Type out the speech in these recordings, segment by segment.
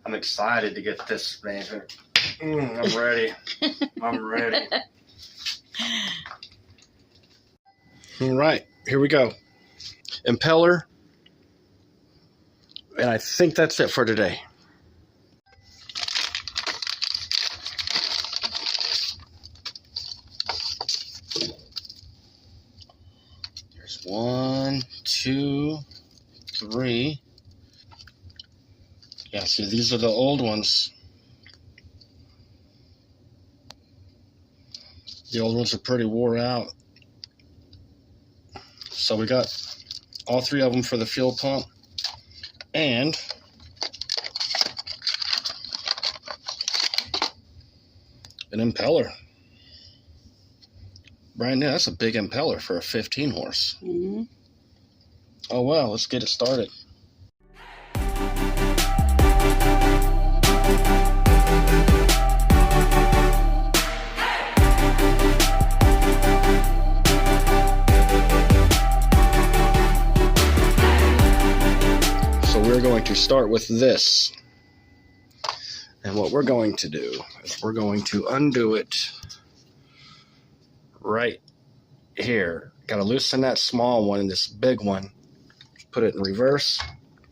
I'm excited to get this thing. I'm ready. I'm ready. All right, here we go. Impeller. And I think that's it for today. There's 1, 2, 3. Yeah, see, these are the old ones. The old ones are pretty wore out. So we got all 3 of them for the fuel pump and an impeller. Brand new. That's a big impeller for a 15 horse. Mm-hmm. Oh well, let's get it started. We're going to start with this, and what we're going to do is we're going to undo it right here. Got to loosen that small one and this big one, put it in reverse.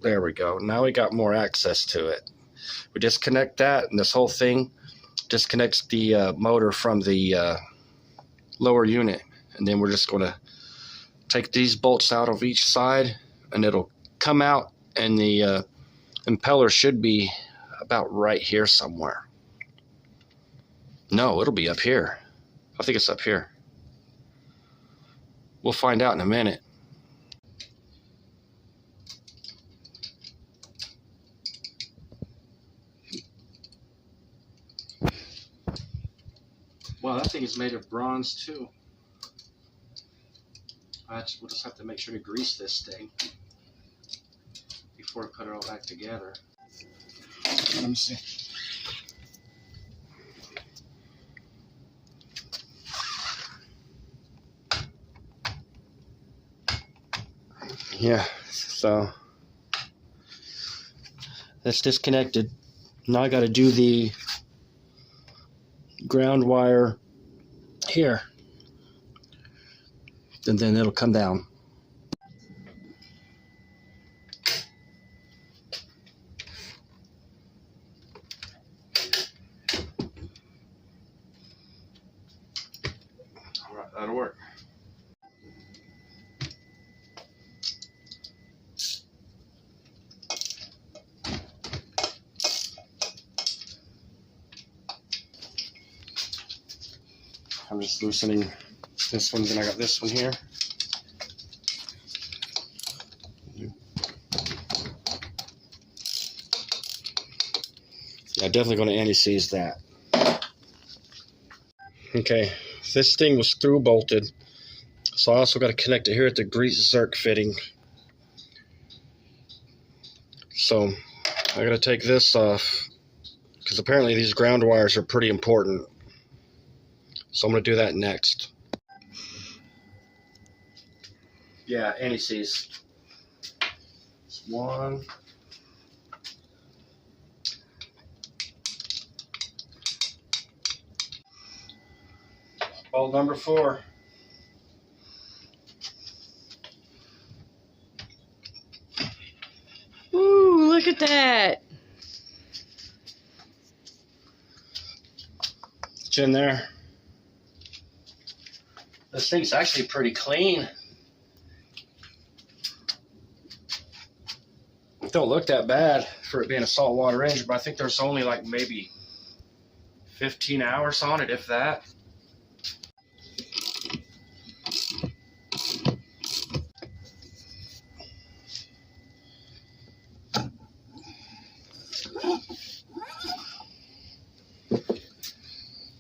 There we go. Now we got more access to it. We disconnect that, and this whole thing disconnects the motor from the lower unit, and then we're just going to take these bolts out of each side, and it'll come out. And the impeller should be about right here somewhere. No, it'll be up here. I think it's up here. We'll find out in a minute. Wow, that thing is made of bronze too. We'll just have to make sure to grease this thing before I put it all back together. Let me see. Yeah, so that's disconnected. Now I got to do the ground wire here, and then it'll come down. That'll work. I'm just loosening this one, then I got this one here. Yeah, definitely going to anti-seize that. Okay. This thing was through bolted, so I also got to connect it here at the grease zerk fitting. So I got to take this off because apparently these ground wires are pretty important. So I'm going to do that next. Yeah, anti-seize. 1. Bolt number 4. Ooh, look at that. It's in there. This thing's actually pretty clean. It don't look that bad for it being a saltwater engine, but I think there's only like maybe 15 hours on it, if that.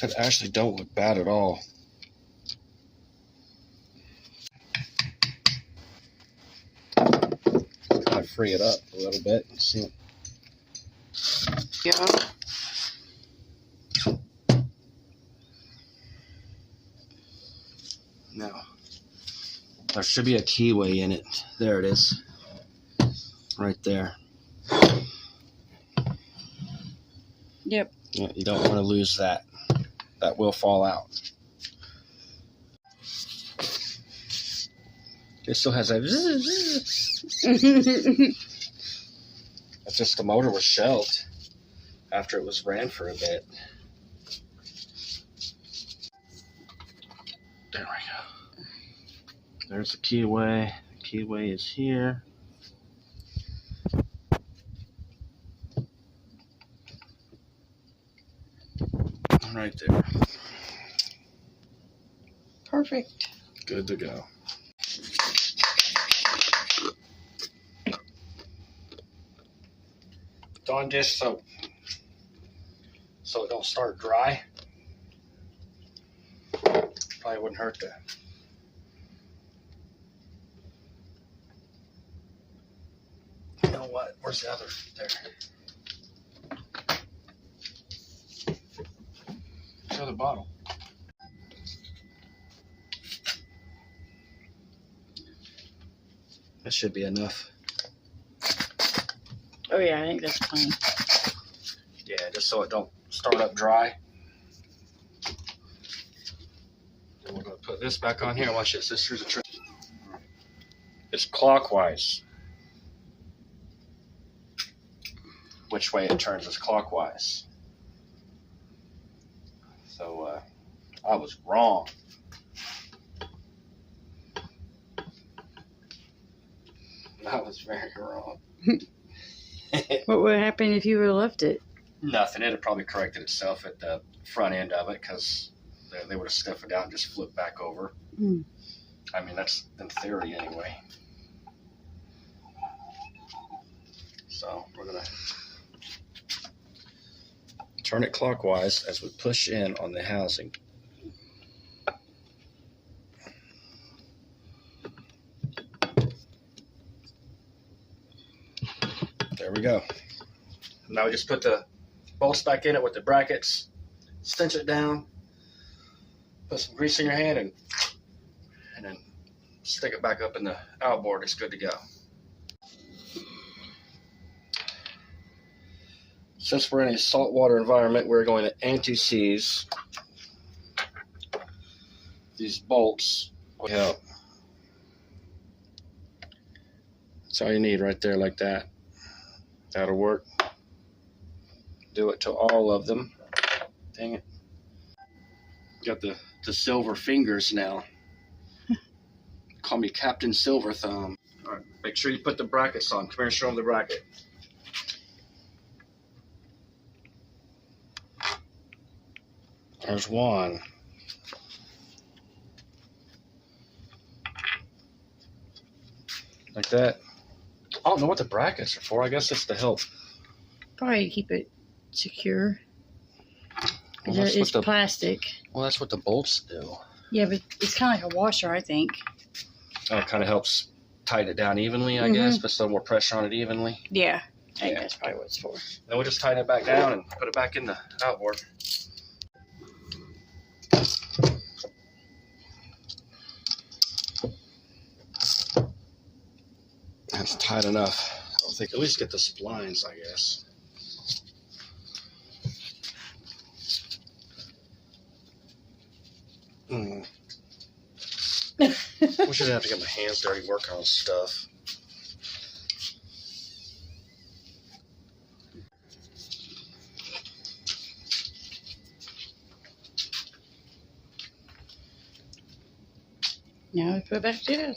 That actually don't look bad at all. Kind of free it up a little bit and see it. Yeah. Now, there should be a keyway in it. There it is. Right there. Yep. You don't want to lose that. That will fall out. It still has a It's just the motor was shelved after it was ran for a bit. There we go. There's the keyway. The keyway is here. Right there. Perfect. Good to go. Dawn dish soap so it don't start dry. Probably wouldn't hurt that. You know what? Where's the other? There. The other bottle. That should be enough. Oh yeah, I think that's fine. Yeah, just so it don't start up dry. Then we're gonna put this back on here. Watch this. Here's a trick. It's clockwise. Which way it turns is clockwise. So I was wrong. I was very wrong. What would happen if you would have left it? Nothing. It'd probably corrected itself at the front end of it because they would have stiffened out and just flipped back over. Mm. I mean, that's in theory anyway. So we're going to turn it clockwise as we push in on the housing. There we go. Now we just put the bolts back in it with the brackets, cinch it down, put some grease in your hand, and then stick it back up in the outboard. It's good to go. Since we're in a saltwater environment, we're going to anti-seize these bolts will help. That's all you need right there, like that. That'll work. Do it to all of them. Dang it. Got the silver fingers now. Call me Captain Silver Thumb. All right, make sure you put the brackets on. Come here and show them the bracket. There's one. Like that. I don't know what the brackets are for. I guess it's to help. Probably to keep it secure. Well, It's plastic. Well, that's what the bolts do. Yeah, but it's kind of like a washer, I think. Oh, it kind of helps tighten it down evenly, I guess. Put some more pressure on it evenly. Yeah, I think that's probably what it's for. Then we'll just tighten it back down and put it back in the outboard. That's tight enough. I think at least get the splines, I guess. Wish I didn't have to get my hands dirty working on stuff. Now we put it back together.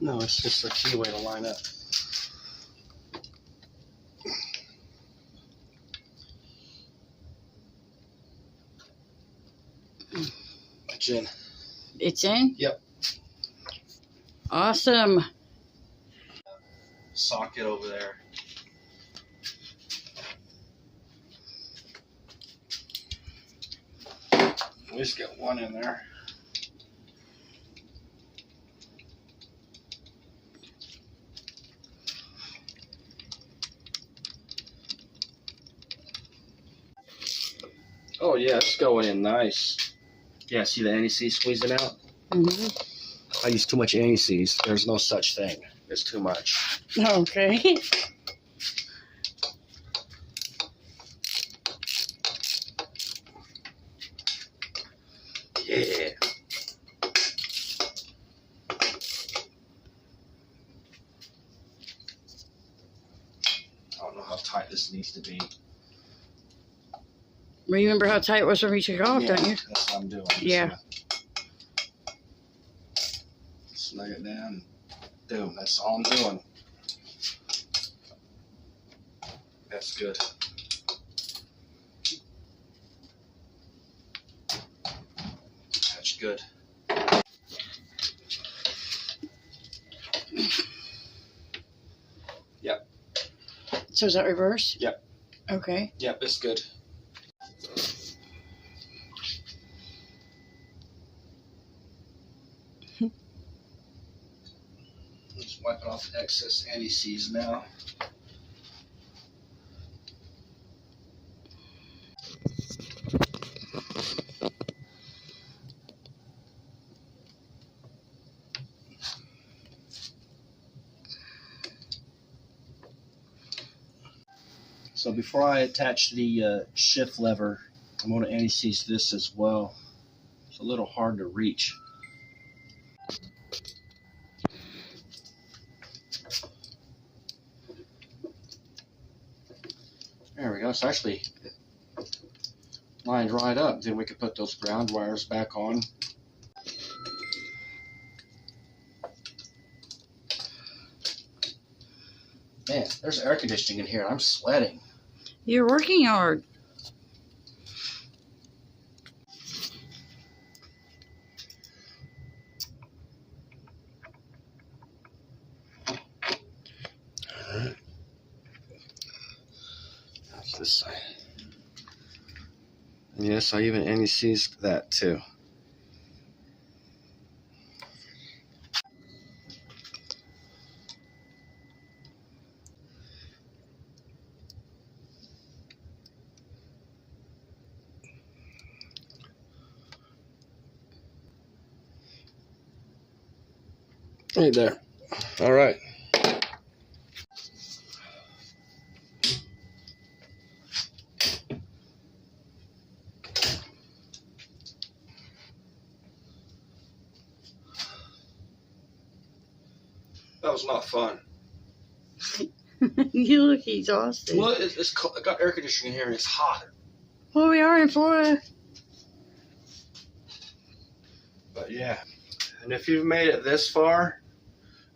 No, it's just a keyway to line up. It's in. It's in? Yep. Awesome. Socket over there. At least get one in there. Oh yeah, it's going in nice. Yeah, see the anti-seize squeezing out? Mm-hmm. I use too much anti-seize. There's no such thing. It's too much. Okay. Yeah. I don't know how tight this needs to be. Remember how tight it was when we took off, Yeah, don't you? that's what I'm doing. Yeah. Snug it down. Boom. That's all I'm doing. That's good. That's good. Yep. So is that reverse? Yep. Okay. Yep, it's good. Just wiping off excess anti-seize now. So before I attach the shift lever, I'm going to anti-seize this as well. It's a little hard to reach. There we go. It's actually lined right up. Then we can put those ground wires back on. Man, there's air conditioning in here. I'm sweating. You're working hard. Alright. That's this side. And yes, I even anti-seized that too. Right there. All right. That was not fun. You look exhausted. Well, it's cold. I got air conditioning here and it's hot. Well, we are in Florida. But yeah. And if you've made it this far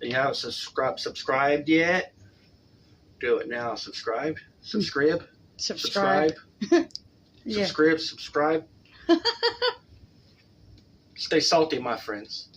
and you haven't subscribed yet, do it now. Subscribe. Subscribe. Yeah. Subscribe. Stay salty, my friends.